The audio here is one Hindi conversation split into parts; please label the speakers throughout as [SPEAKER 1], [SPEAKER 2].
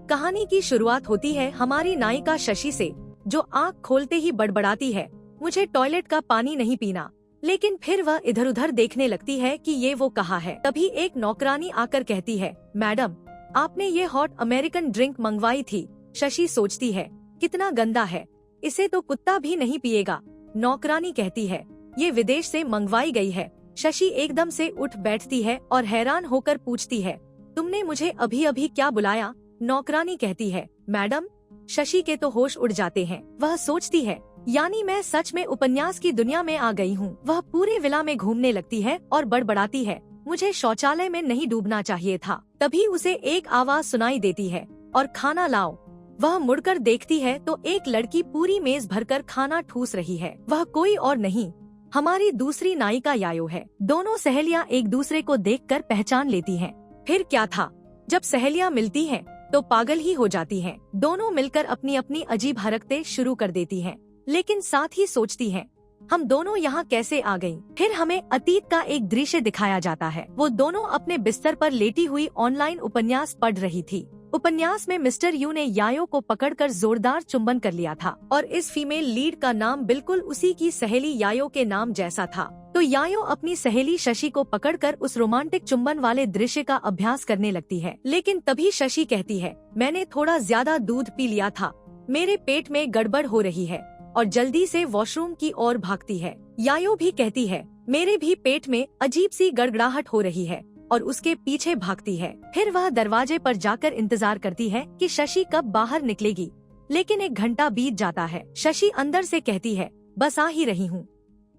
[SPEAKER 1] कहानी की शुरुआत होती है हमारी नायिका शशि से, जो आँख खोलते ही बड़बड़ाती है, मुझे टॉयलेट का पानी नहीं पीना। लेकिन फिर वह इधर उधर देखने लगती है कि ये वो कहाँ है। तभी एक नौकरानी आकर कहती है, मैडम आपने ये हॉट अमेरिकन ड्रिंक मंगवाई थी। शशि सोचती है, कितना गंदा है, इसे तो कुत्ता भी नहीं पिएगा। नौकरानी कहती है, ये विदेश से मंगवाई गई है। शशि एकदम से उठ बैठती है और हैरान होकर पूछती है, तुमने मुझे अभी अभी क्या बुलाया? नौकरानी कहती है, मैडम। शशि के तो होश उड़ जाते हैं। वह सोचती है, यानी मैं सच में उपन्यास की दुनिया में आ गई हूँ। वह पूरे विला में घूमने लगती है और बड़बड़ाती है, मुझे शौचालय में नहीं डूबना चाहिए था। तभी उसे एक आवाज सुनाई देती है, और खाना लाओ। वह मुड़कर देखती है तो एक लड़की पूरी मेज भरकर खाना ठूस रही है। वह कोई और नहीं, हमारी दूसरी नायिका यायो है। दोनों सहेलियां एक दूसरे को देखकर पहचान लेती हैं। फिर क्या था, जब सहेलियां मिलती हैं तो पागल ही हो जाती हैं। दोनों मिलकर अपनी अपनी अजीब हरकतें शुरू कर देती हैं, लेकिन साथ ही सोचती हैं, हम दोनों यहाँ कैसे आ गईं? फिर हमें अतीत का एक दृश्य दिखाया जाता है। वो दोनों अपने बिस्तर पर लेटी हुई ऑनलाइन उपन्यास पढ़ रही थी। उपन्यास में मिस्टर यू ने यायो को पकड़कर जोरदार चुंबन कर लिया था, और इस फीमेल लीड का नाम बिल्कुल उसी की सहेली यायो के नाम जैसा था। तो यायो अपनी सहेली शशि को पकड़कर उस रोमांटिक चुंबन वाले दृश्य का अभ्यास करने लगती है। लेकिन तभी शशि कहती है, मैंने थोड़ा ज्यादा दूध पी लिया था, मेरे पेट में गड़बड़ हो रही है, और जल्दी से वॉशरूम की ओर भागती है। यायो भी कहती है, मेरे भी पेट में अजीब सी गड़गड़ाहट हो रही है, और उसके पीछे भागती है। फिर वह दरवाजे पर जाकर इंतजार करती है कि शशि कब बाहर निकलेगी। लेकिन 1 घंटा बीत जाता है। शशि अंदर से कहती है, बस आ ही रही हूँ।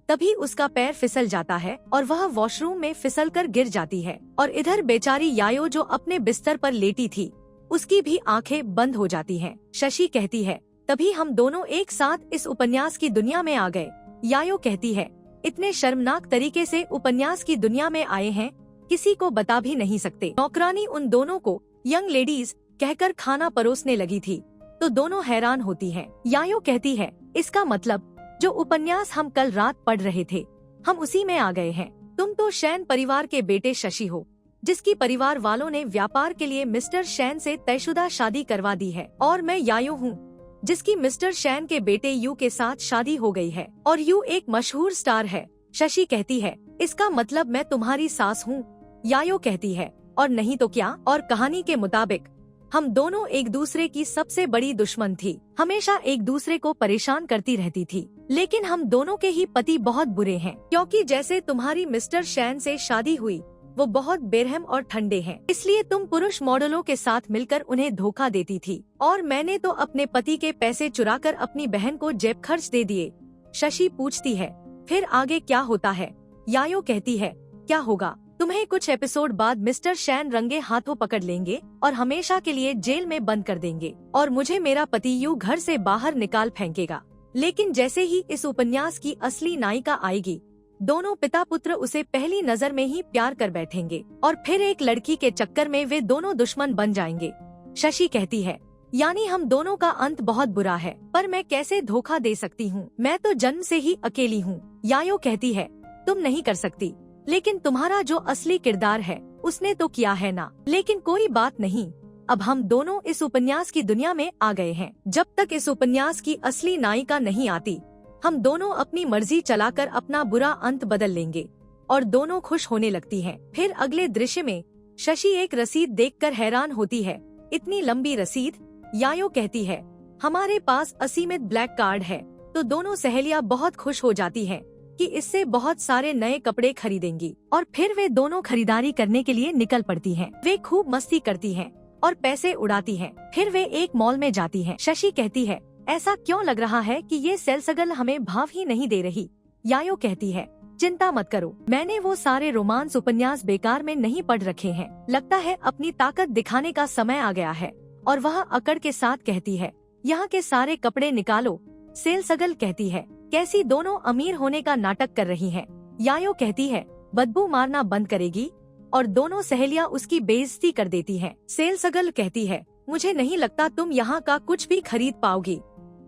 [SPEAKER 1] तभी उसका पैर फिसल जाता है और वह वॉशरूम में फिसलकर गिर जाती है। और इधर बेचारी यायो जो अपने बिस्तर पर लेटी थी, उसकी भी आंखें बंद हो जाती हैं। शशि कहती है, तभी हम दोनों एक साथ इस उपन्यास की दुनिया में आ गए। यायो कहती है, इतने शर्मनाक तरीके से उपन्यास की दुनिया में आए हैं, किसी को बता भी नहीं सकते। नौकरानी उन दोनों को यंग लेडीज कहकर खाना परोसने लगी थी, तो दोनों हैरान होती हैं। यायो कहती है, इसका मतलब जो उपन्यास हम कल रात पढ़ रहे थे, हम उसी में आ गए हैं। तुम तो शैन परिवार के बेटे शशि हो, जिसकी परिवार वालों ने व्यापार के लिए मिस्टर शैन से तयशुदा शादी करवा दी है। और मैं यायो हूँ, जिसकी मिस्टर शैन के बेटे यू के साथ शादी हो गई है, और यू एक मशहूर स्टार है। शशि कहती है, इसका मतलब मैं तुम्हारी सास हूँ? यायो कहती है, और नहीं तो क्या। और कहानी के मुताबिक हम दोनों एक दूसरे की सबसे बड़ी दुश्मन थी, हमेशा एक दूसरे को परेशान करती रहती थी। लेकिन हम दोनों के ही पति बहुत बुरे हैं, क्योंकि जैसे तुम्हारी मिस्टर शैन से शादी हुई, वो बहुत बेरहम और ठंडे हैं, इसलिए तुम पुरुष मॉडलों के साथ मिलकर उन्हें धोखा देती थी, और मैंने तो अपने पति के पैसे चुराकर अपनी बहन को जेब खर्च दे दिए। शशि पूछती है, फिर आगे क्या होता है? यायो कहती है, क्या होगा, तुम्हें कुछ एपिसोड बाद मिस्टर शैन रंगे हाथों पकड़ लेंगे और हमेशा के लिए जेल में बंद कर देंगे, और मुझे मेरा पति यू घर से बाहर निकाल फेंकेगा। लेकिन जैसे ही इस उपन्यास की असली नायिका आएगी, दोनों पिता पुत्र उसे पहली नजर में ही प्यार कर बैठेंगे, और फिर एक लड़की के चक्कर में वे दोनों दुश्मन बन जाएंगे। शशि कहती है, यानी हम दोनों का अंत बहुत बुरा है, पर मैं कैसे धोखा दे सकती हूँ? मैं तो जन्म से ही अकेली हूँ। यायो कहती है, तुम नहीं कर सकती, लेकिन तुम्हारा जो असली किरदार है उसने तो किया है ना। लेकिन कोई बात नहीं, अब हम दोनों इस उपन्यास की दुनिया में आ गए हैं। जब तक इस उपन्यास की असली नायिका नहीं आती, हम दोनों अपनी मर्जी चलाकर अपना बुरा अंत बदल लेंगे, और दोनों खुश होने लगती हैं। फिर अगले दृश्य में शशि एक रसीद देखकर हैरान होती है, इतनी लंबी रसीद। यायो कहती है, हमारे पास असीमित ब्लैक कार्ड है। तो दोनों सहेलियां बहुत खुश हो जाती हैं कि इससे बहुत सारे नए कपड़े खरीदेंगी, और फिर वे दोनों खरीदारी करने के लिए निकल पड़ती हैं। वे खूब मस्ती करती हैं और पैसे उड़ाती हैं। फिर वे एक मॉल में जाती हैं। शशि कहती है, ऐसा क्यों लग रहा है कि ये सेल्सगर्ल हमें भाव ही नहीं दे रही? यायो कहती है, चिंता मत करो, मैंने वो सारे रोमांस उपन्यास बेकार में नहीं पढ़ रखे हैं। लगता है अपनी ताकत दिखाने का समय आ गया है। और वह अकड़ के साथ कहती है, यहाँ के सारे कपड़े निकालो। सेल्सगर्ल कहती है, कैसी दोनों अमीर होने का नाटक कर रही हैं। यायो कहती है, बदबू मारना बंद करेगी, और दोनों सहेलियां उसकी बेइज्जती कर देती हैं। सेल्सगर्ल कहती है, मुझे नहीं लगता तुम यहाँ का कुछ भी खरीद पाओगी।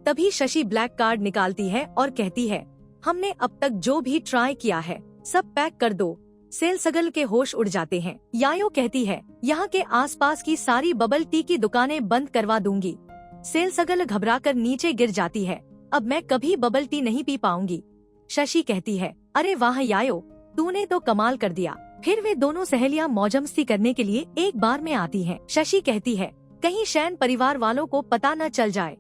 [SPEAKER 1] तभी शशि ब्लैक कार्ड निकालती है और कहती है, हमने अब तक जो भी ट्राई किया है सब पैक कर दो। सेल्सगर्ल के होश उड़ जाते हैं। यायो कहती है, यहाँ के आसपास की सारी बबल टी की दुकानें बंद करवा दूंगी। सेल्सगर्ल घबराकर नीचे गिर जाती है। अब मैं कभी बबल टी नहीं पी पाऊंगी। शशि कहती है, अरे वाह यायो, तूने तो कमाल कर दिया। फिर वे दोनों सहेलियां मौजमस्ती करने के लिए एक बार में आती हैं। शशि कहती है, कहीं शैन परिवार वालों को पता न चल जाए।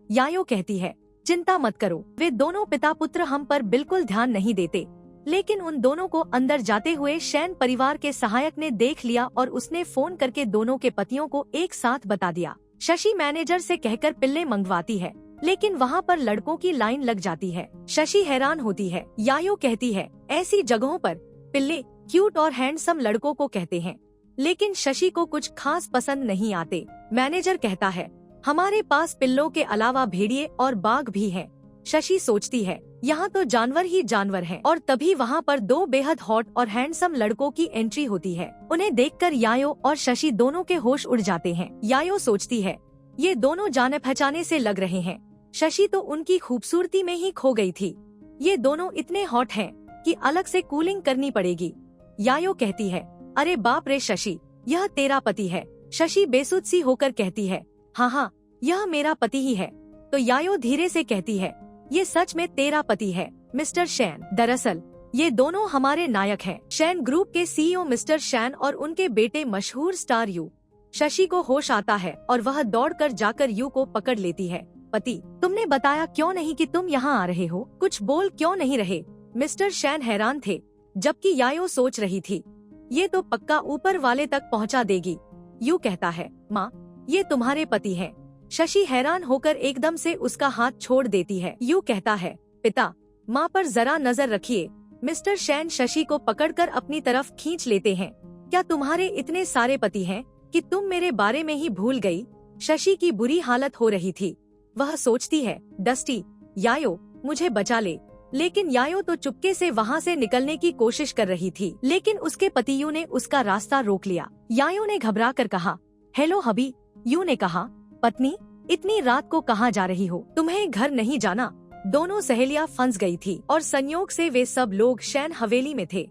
[SPEAKER 1] यायो कहती है, चिंता मत करो, वे दोनों पिता पुत्र हम पर बिल्कुल ध्यान नहीं देते। लेकिन उन दोनों को अंदर जाते हुए शैन परिवार के सहायक ने देख लिया और उसने फोन करके दोनों के पतियों को एक साथ बता दिया। शशि मैनेजर से कहकर पिल्ले मंगवाती है, लेकिन वहाँ पर लड़कों की लाइन लग जाती है। शशि हैरान होती है। यायो कहती है, ऐसी जगहों पर पिल्ले क्यूट और हैंडसम लड़कों को कहते हैं, लेकिन शशि को कुछ खास पसंद नहीं आते। मैनेजर कहता है, हमारे पास पिल्लों के अलावा भेड़िए और बाघ भी हैं। शशि सोचती है, यहाँ तो जानवर ही जानवर हैं। और तभी वहाँ पर दो बेहद हॉट और हैंडसम लड़कों की एंट्री होती है। उन्हें देखकर यायो और शशि दोनों के होश उड़ जाते हैं। यायो सोचती है, ये दोनों जाने पहचाने से लग रहे हैं। शशि तो उनकी खूबसूरती में ही खो गई थी। ये दोनों इतने हॉट हैं कि अलग से कूलिंग करनी पड़ेगी। यायो कहती है, अरे बाप रे शशि, यह तेरा पति है। शशि बेसुध सी होकर कहती है, हाँ, यह मेरा पति ही है। तो यायो धीरे से कहती है, ये सच में तेरा पति है, मिस्टर शैन। दरअसल ये दोनों हमारे नायक हैं। शैन ग्रुप के सीईओ मिस्टर शैन और उनके बेटे मशहूर स्टार यू। शशि को होश आता है और वह दौड़कर जाकर यू को पकड़ लेती है। पति, तुमने बताया क्यों नहीं कि तुम यहाँ आ रहे हो? कुछ बोल क्यों नहीं रहे? मिस्टर शैन हैरान थे, जबकि यायो सोच रही थी, ये तो पक्का ऊपर वाले तक पहुँचा देगी। यू कहता है, माँ, ये तुम्हारे पति हैं। शशि हैरान होकर एकदम से उसका हाथ छोड़ देती है। यू कहता है, पिता, माँ पर जरा नजर रखिए। मिस्टर शैन शशि को पकड़कर अपनी तरफ खींच लेते हैं। क्या तुम्हारे इतने सारे पति हैं कि तुम मेरे बारे में ही भूल गई? शशि की बुरी हालत हो रही थी। वह सोचती है, डस्टी, यायो, मुझे बचा ले। लेकिन यायो तो चुपके से वहाँ से निकलने की कोशिश कर रही थी, लेकिन उसके पति यू ने उसका रास्ता रोक लिया। यायो ने घबरा कर कहा, हेलो हबी। यू ने कहा, पत्नी, इतनी रात को कहाँ जा रही हो? तुम्हें घर नहीं जाना? दोनों सहेलियां फंस गई थी और संयोग से वे सब लोग शैन हवेली में थे।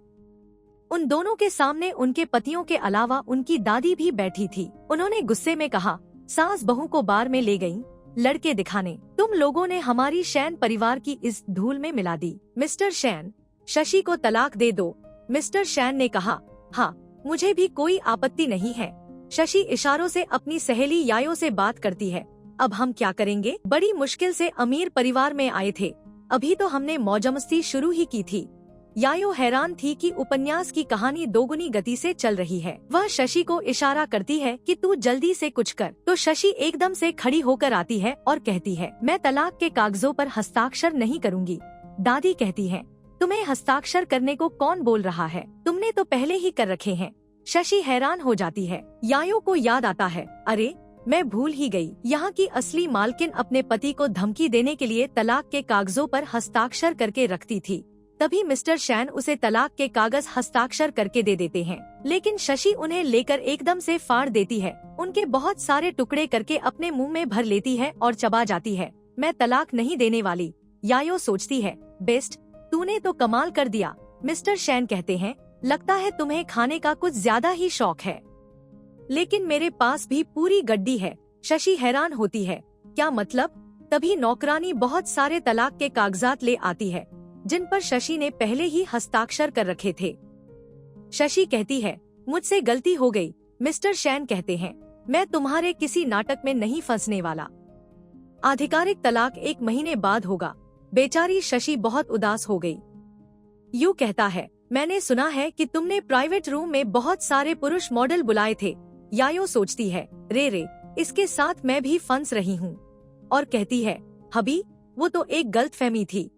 [SPEAKER 1] उन दोनों के सामने उनके पतियों के अलावा उनकी दादी भी बैठी थी। उन्होंने गुस्से में कहा, सास बहू को बार में ले गयी लड़के दिखाने। तुम लोगों ने हमारी शैन परिवार की इस धूल में मिला दी। मिस्टर शैन, शशि को तलाक दे दो। मिस्टर शैन ने कहा, हाँ, मुझे भी कोई आपत्ति नहीं है। शशि इशारों से अपनी सहेली यायो से बात करती है। अब हम क्या करेंगे? बड़ी मुश्किल से अमीर परिवार में आए थे, अभी तो हमने मौजमस्ती शुरू ही की थी। यायो हैरान थी कि उपन्यास की कहानी दोगुनी गति से चल रही है। वह शशि को इशारा करती है कि तू जल्दी से कुछ कर। तो शशि एकदम से खड़ी होकर आती है और कहती है, मैं तलाक के कागजों पर हस्ताक्षर नहीं करूँगी। दादी कहती है, तुम्हें हस्ताक्षर करने को कौन बोल रहा है? तुमने तो पहले ही कर रखे हैं। शशि हैरान हो जाती है। यायो को याद आता है, अरे मैं भूल ही गई, यहाँ की असली मालकिन अपने पति को धमकी देने के लिए तलाक के कागजों पर हस्ताक्षर करके रखती थी। तभी मिस्टर शैन उसे तलाक के कागज हस्ताक्षर करके दे देते हैं, लेकिन शशि उन्हें लेकर एकदम से फाड़ देती है। उनके बहुत सारे टुकड़े करके अपने मुंह में भर लेती है और चबा जाती है। मैं तलाक नहीं देने वाली। यायो सोचती है, बेस्ट, तूने तो कमाल कर दिया। मिस्टर शैन कहते हैं, लगता है तुम्हें खाने का कुछ ज्यादा ही शौक है, लेकिन मेरे पास भी पूरी गड्डी है। शशि हैरान होती है, क्या मतलब? तभी नौकरानी बहुत सारे तलाक के कागजात ले आती है, जिन पर शशि ने पहले ही हस्ताक्षर कर रखे थे। शशि कहती है, मुझसे गलती हो गई। मिस्टर शैन कहते हैं, मैं तुम्हारे किसी नाटक में नहीं फंसने वाला। आधिकारिक तलाक 1 महीने बाद होगा। बेचारी शशि बहुत उदास हो गई। यू कहता है, मैंने सुना है कि तुमने प्राइवेट रूम में बहुत सारे पुरुष मॉडल बुलाए थे। यायो सोचती है, रे, इसके साथ मैं भी फंस रही हूँ, और कहती है, हबी, वो तो एक गलतफहमी थी।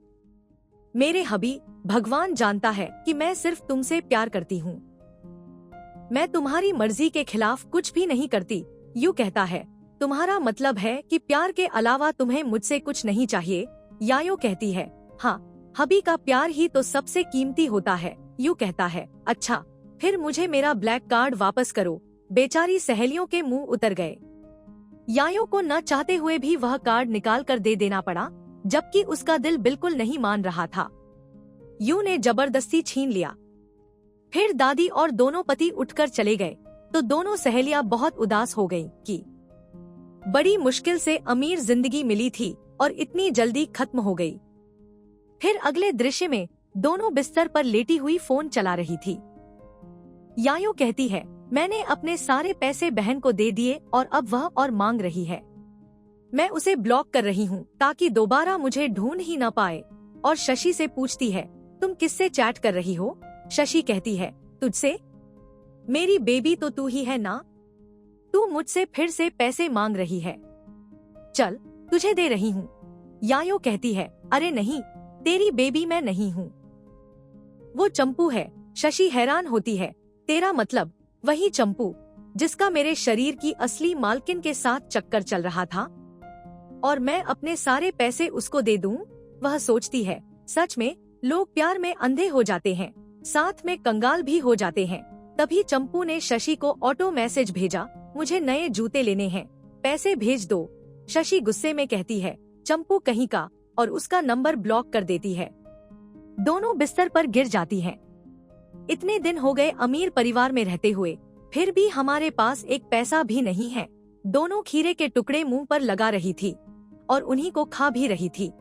[SPEAKER 1] मेरे हबी, भगवान जानता है कि मैं सिर्फ तुमसे प्यार करती हूँ। मैं तुम्हारी मर्जी के खिलाफ कुछ भी नहीं करती। यू कहता है, तुम्हारा मतलब है कि प्यार के अलावा तुम्हें मुझसे कुछ नहीं चाहिए? यायो कहती है, हाँ, हबी का प्यार ही तो सबसे कीमती होता है। यू कहता है, अच्छा, फिर मुझे मेरा ब्लैक कार्ड वापस करो। बेचारी सहेलियों के मुंह उतर गए। यायो को न चाहते हुए भी वह कार्ड निकाल कर दे देना पड़ा, जबकि उसका दिल बिल्कुल नहीं मान रहा था। यू ने जबरदस्ती छीन लिया। फिर दादी और दोनों पति उठकर चले गए तो दोनों सहेलियां बहुत उदास हो गईं कि बड़ी मुश्किल से अमीर जिंदगी मिली थी और इतनी जल्दी खत्म हो गई। फिर अगले दृश्य में दोनों बिस्तर पर लेटी हुई फोन चला रही थी। यायो कहती है, मैंने अपने सारे पैसे बहन को दे दिए और अब वह और मांग रही है। मैं उसे ब्लॉक कर रही हूँ ताकि दोबारा मुझे ढूंढ ही न पाए। और शशि से पूछती है, तुम किससे चैट कर रही हो? शशि कहती है, तुझसे। मेरी बेबी तो तू ही है ना? तू मुझसे फिर से पैसे मांग रही है। चल तुझे दे रही हूँ। यायो कहती है, अरे नहीं, तेरी बेबी मैं नहीं हूँ, वो चंपू है। शशि हैरान होती है, तेरा मतलब वही चंपू जिसका मेरे शरीर की असली मालकिन के साथ चक्कर चल रहा था और मैं अपने सारे पैसे उसको दे दूं? वह सोचती है, सच में लोग प्यार में अंधे हो जाते हैं, साथ में कंगाल भी हो जाते हैं। तभी चंपू ने शशि को ऑटो मैसेज भेजा, मुझे नए जूते लेने हैं, पैसे भेज दो। शशि गुस्से में कहती है, चंपू कहीं का, और उसका नंबर ब्लॉक कर देती है। दोनों बिस्तर पर गिर जाती हैं। इतने दिन हो गए अमीर परिवार में रहते हुए, फिर भी हमारे पास एक पैसा भी नहीं है। दोनों खीरे के टुकड़े मुंह पर लगा रही थी और उन्हीं को खा भी रही थी।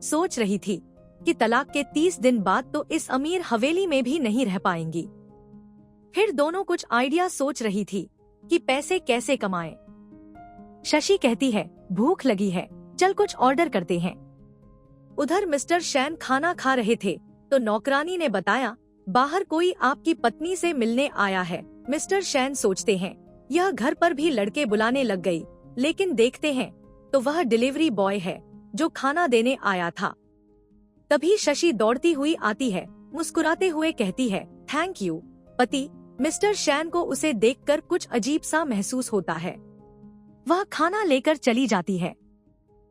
[SPEAKER 1] सोच रही थी कि तलाक के 30 दिन बाद तो इस अमीर हवेली में भी नहीं रह पाएंगी। फिर दोनों कुछ आइडिया सोच रही थी कि पैसे कैसे कमाएं। शशि कहती है, भूख लगी है, चल कुछ ऑर्डर करते हैं। उधर मिस्टर शैन खाना खा रहे थे तो नौकरानी ने बताया, बाहर कोई आपकी पत्नी से मिलने आया है। मिस्टर शैन सोचते हैं, यह घर पर भी लड़के बुलाने लग गई, लेकिन देखते हैं तो वह डिलीवरी बॉय है जो खाना देने आया था। तभी शशि दौड़ती हुई आती है, मुस्कुराते हुए कहती है, थैंक यू पति। मिस्टर शैन को उसे देखकर कुछ अजीब सा महसूस होता है। वह खाना लेकर चली जाती है।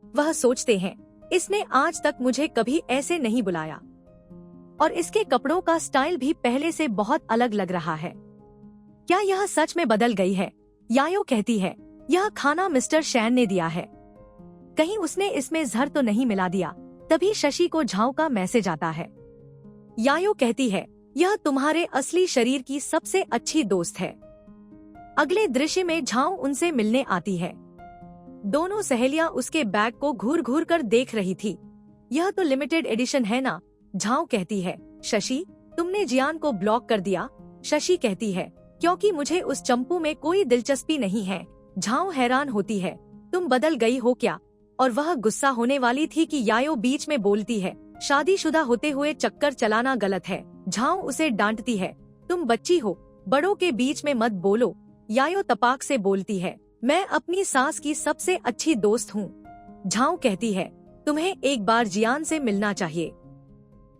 [SPEAKER 1] वह सोचते हैं, इसने आज तक मुझे कभी ऐसे नहीं बुलाया और इसके कपड़ों का स्टाइल भी पहले से बहुत अलग लग रहा है। क्या यह सच में बदल गई है? यायो कहती है, यह खाना मिस्टर शैन ने दिया है, कहीं उसने इसमें जहर तो नहीं मिला दिया। तभी शशि को झाऊ का मैसेज आता है। यायो कहती है, यह तुम्हारे असली शरीर की सबसे अच्छी दोस्त है। अगले दृश्य में झाऊ उनसे मिलने आती है। दोनों सहेलियां उसके बैग को घूर घूर कर देख रही थी। यह तो लिमिटेड एडिशन है ना? झाऊ कहती है, शशि तुमने जियान को ब्लॉक कर दिया? शशि कहती है, क्योंकि मुझे उस चंपू में कोई दिलचस्पी नहीं है। झाऊ हैरान होती है, तुम बदल गई हो क्या? और वह गुस्सा होने वाली थी कि यायो बीच में बोलती है, शादीशुदा होते हुए चक्कर चलाना गलत है। झाऊ उसे डांटती है, तुम बच्ची हो, बड़ों के बीच में मत बोलो। यायो तपाक से बोलती है, मैं अपनी सास की सबसे अच्छी दोस्त हूँ। झाऊ कहती है, तुम्हें एक बार जियान से मिलना चाहिए।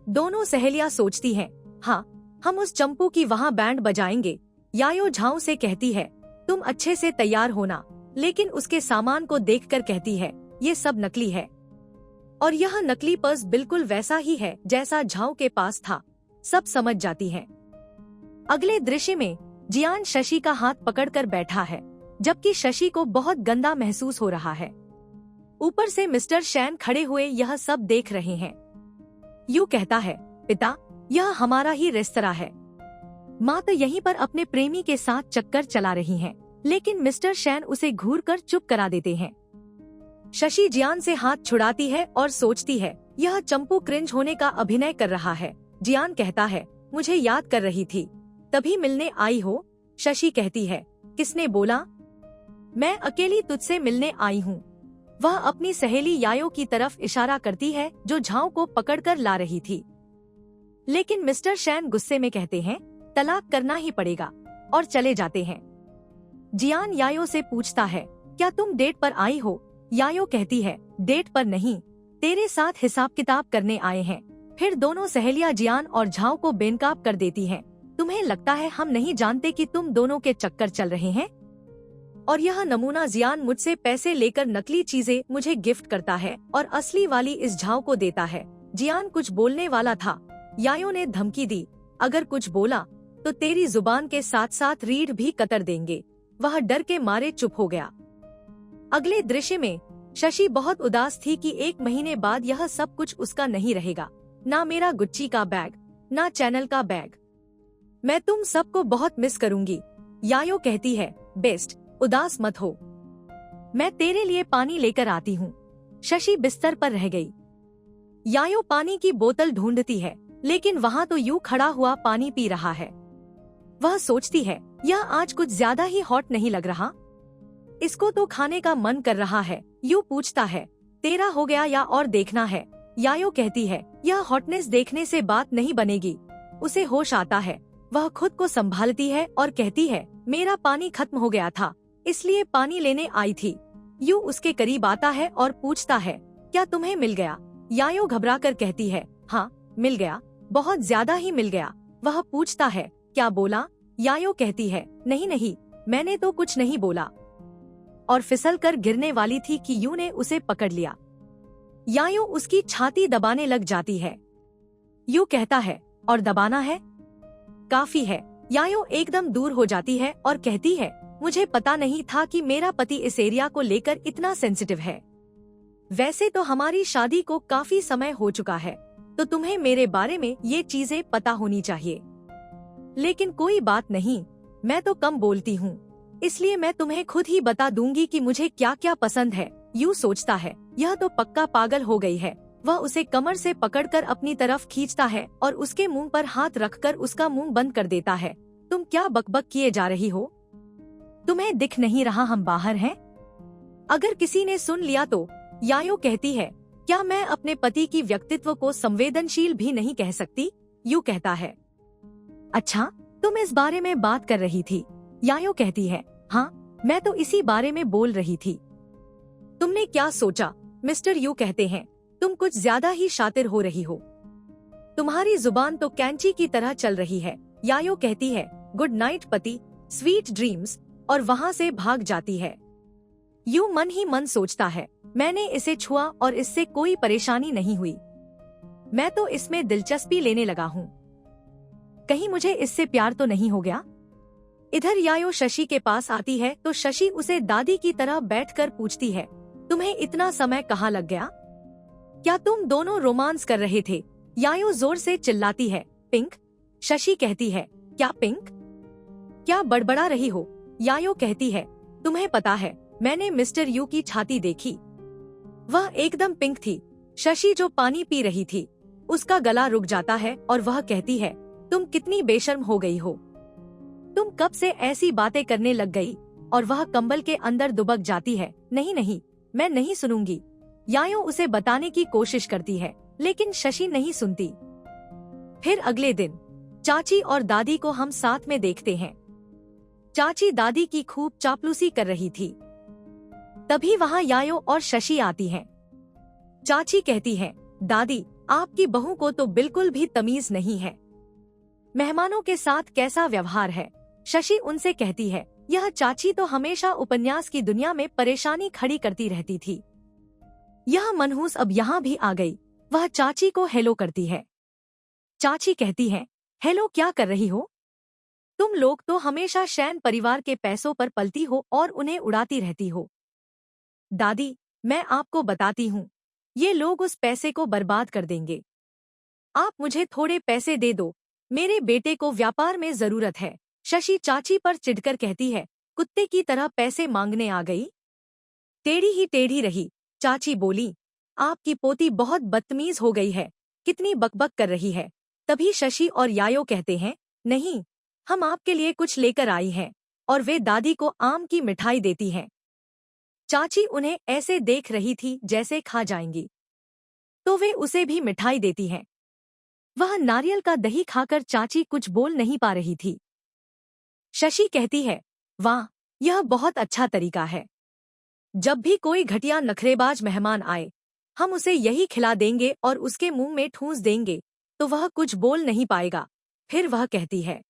[SPEAKER 1] दोनों सहेलियां सोचती हैं, हाँ हम उस चंपू की वहाँ बैंड बजाएंगे। यायो झाऊ से कहती है, तुम अच्छे से तैयार होना, लेकिन उसके सामान को देखकर कहती है, ये सब नकली है। और यह नकली पर्स बिल्कुल वैसा ही है जैसा झाऊ के पास था। सब समझ जाती हैं। अगले दृश्य में जियान शशि का हाथ पकड़कर बैठा है, जबकि शशि को बहुत गंदा महसूस हो रहा है। ऊपर से मिस्टर शैन खड़े हुए यह सब देख रहे हैं। यू कहता है, पिता यह हमारा ही रेस्तरां है। माँ तो यहीं पर अपने प्रेमी के साथ चक्कर चला रही हैं, लेकिन मिस्टर शैन उसे घूर कर चुप करा देते हैं। शशि जियान से हाथ छुड़ाती है और सोचती है, यह चंपू क्रिंज होने का अभिनय कर रहा है। जियान कहता है, मुझे याद कर रही थी, तभी मिलने आई हो? शशि कहती है, किसने बोला? मैं अकेली तुझसे मिलने आई हूँ। वह अपनी सहेली यायो की तरफ इशारा करती है जो झाऊ को पकड़कर ला रही थी। लेकिन मिस्टर शैन गुस्से में कहते हैं, तलाक करना ही पड़ेगा, और चले जाते हैं। जियान यायो से पूछता है, क्या तुम डेट पर आई हो? यायो कहती है, डेट पर नहीं, तेरे साथ हिसाब किताब करने आए हैं। फिर दोनों सहेलियां जियान और झाऊ को बेनकाब कर देती हैं। तुम्हें लगता है हम नहीं जानते कि तुम दोनों के चक्कर चल रहे हैं? और यह नमूना जियान मुझसे पैसे लेकर नकली चीजें मुझे गिफ्ट करता है और असली वाली इस झाऊ को देता है। जियान कुछ बोलने वाला था। यायो ने धमकी दी, अगर कुछ बोला तो तेरी जुबान के साथ साथ रीढ़ भी कतर देंगे। वह डर के मारे चुप हो गया। अगले दृश्य में शशि बहुत उदास थी कि 1 महीने बाद यह सब कुछ उसका नहीं रहेगा। ना मेरा गुच्ची का बैग, ना चैनल का बैग, मैं तुम सबको बहुत मिस करूंगी। यायो कहती है, बेस्ट, उदास मत हो, मैं तेरे लिए पानी लेकर आती हूँ। शशि बिस्तर पर रह गई। यायो पानी की बोतल ढूंढती है, लेकिन वहाँ तो यू खड़ा हुआ पानी पी रहा है। वह सोचती है, यह आज कुछ ज्यादा ही हॉट नहीं लग रहा, इसको तो खाने का मन कर रहा है। यू पूछता है, तेरा हो गया या और देखना है? यायो कहती है, यह हॉटनेस देखने से बात नहीं बनेगी। उसे होश आता है, वह खुद को संभालती है और कहती है, मेरा पानी खत्म हो गया था, इसलिए पानी लेने आई थी। यू उसके करीब आता है और पूछता है, क्या तुम्हें मिल गया? यायो घबराकर कहती है, हाँ मिल गया, बहुत ज्यादा ही मिल गया। वह पूछता है, क्या बोला? यायो कहती है, नहीं नहीं, मैंने तो कुछ नहीं बोला, और फिसल कर गिरने वाली थी कि यू ने उसे पकड़ लिया। यायो उसकी छाती दबाने लग जाती है। यू कहता है, और दबाना है? काफी है। यायो एकदम दूर हो जाती है और कहती है, मुझे पता नहीं था कि मेरा पति इस एरिया को लेकर इतना सेंसिटिव है। वैसे तो हमारी शादी को काफी समय हो चुका है, तो तुम्हें मेरे बारे में ये चीजें पता होनी चाहिए। लेकिन कोई बात नहीं, मैं तो कम बोलती हूँ, इसलिए मैं तुम्हें खुद ही बता दूंगी कि मुझे क्या क्या पसंद है। यू सोचता है, यह तो पक्का पागल हो गई है। वह उसे कमर से पकड़कर अपनी तरफ खींचता है और उसके मुंह पर हाथ रखकर उसका मुंह बंद कर देता है। तुम क्या बकबक किए जा रही हो? तुम्हें दिख नहीं रहा हम बाहर हैं? अगर किसी ने सुन लिया तो? यायो कहती है, क्या मैं अपने पति की व्यक्तित्व को संवेदनशील भी नहीं कह सकती? यू कहता है, अच्छा तुम इस बारे में बात कर रही थी? यायो कहती है, हाँ मैं तो इसी बारे में बोल रही थी। तुमने क्या सोचा? मिस्टर यू कहते हैं, तुम कुछ ज्यादा ही शातिर हो रही हो, तुम्हारी जुबान तो कैंची की तरह चल रही है। यायो कहती है, गुड नाइट पति, स्वीट ड्रीम्स, और वहाँ से भाग जाती है। यू मन ही मन सोचता है, मैंने इसे छुआ और इससे कोई परेशानी नहीं हुई, मैं तो इसमें दिलचस्पी लेने लगा हूँ, कहीं मुझे इससे प्यार तो नहीं हो गया? इधर यायो शशि के पास आती है तो शशि उसे दादी की तरह बैठकर पूछती है, तुम्हें इतना समय कहाँ लग गया? क्या तुम दोनों रोमांस कर रहे थे? यायो जोर से चिल्लाती है, पिंक? शशि कहती है, क्या पिंक? क्या बड़बड़ा रही हो? यायो कहती है, तुम्हें पता है मैंने मिस्टर यू की छाती देखी, वह एकदम पिंक थी। शशि जो पानी पी रही थी, उसका गला रुक जाता है और वह कहती है, तुम कितनी बेशर्म हो गई हो, तुम कब से ऐसी बातें करने लग गई? और वह कंबल के अंदर दुबक जाती है। नहीं नहीं, मैं नहीं सुनूंगी। यायो उसे बताने की कोशिश करती है, लेकिन शशि नहीं सुनती। फिर अगले दिन चाची और दादी को हम साथ में देखते हैं। चाची दादी की खूब चापलूसी कर रही थी। तभी वहाँ यायो और शशि आती हैं। चाची कहती है, दादी आपकी बहू को तो बिल्कुल भी तमीज नहीं है, मेहमानों के साथ कैसा व्यवहार है? शशि उनसे कहती है, यह चाची तो हमेशा उपन्यास की दुनिया में परेशानी खड़ी करती रहती थी, यह मनहूस अब यहाँ भी आ गई। वह चाची को हेलो करती है। चाची कहती है, हेलो क्या कर रही हो? तुम लोग तो हमेशा शैन परिवार के पैसों पर पलती हो और उन्हें उड़ाती रहती हो। दादी मैं आपको बताती हूँ, ये लोग उस पैसे को बर्बाद कर देंगे, आप मुझे थोड़े पैसे दे दो, मेरे बेटे को व्यापार में जरूरत है। शशि चाची पर चिढ़कर कहती है, कुत्ते की तरह पैसे मांगने आ गई? टेढ़ी ही टेढ़ी रही। चाची बोली, आपकी पोती बहुत बदतमीज हो गई है, कितनी बकबक कर रही है। तभी शशि और यायो कहते हैं, नहीं हम आपके लिए कुछ लेकर आई हैं, और वे दादी को आम की मिठाई देती हैं। चाची उन्हें ऐसे देख रही थी जैसे खा जाएंगी, तो वे उसे भी मिठाई देती हैं। वह नारियल का दही खाकर चाची कुछ बोल नहीं पा रही थी। शशि कहती है, वाह यह बहुत अच्छा तरीका है, जब भी कोई घटिया नखरेबाज मेहमान आए हम उसे यही खिला देंगे और उसके मुंह में ठूंस देंगे, तो वह कुछ बोल नहीं पाएगा। फिर वह कहती है,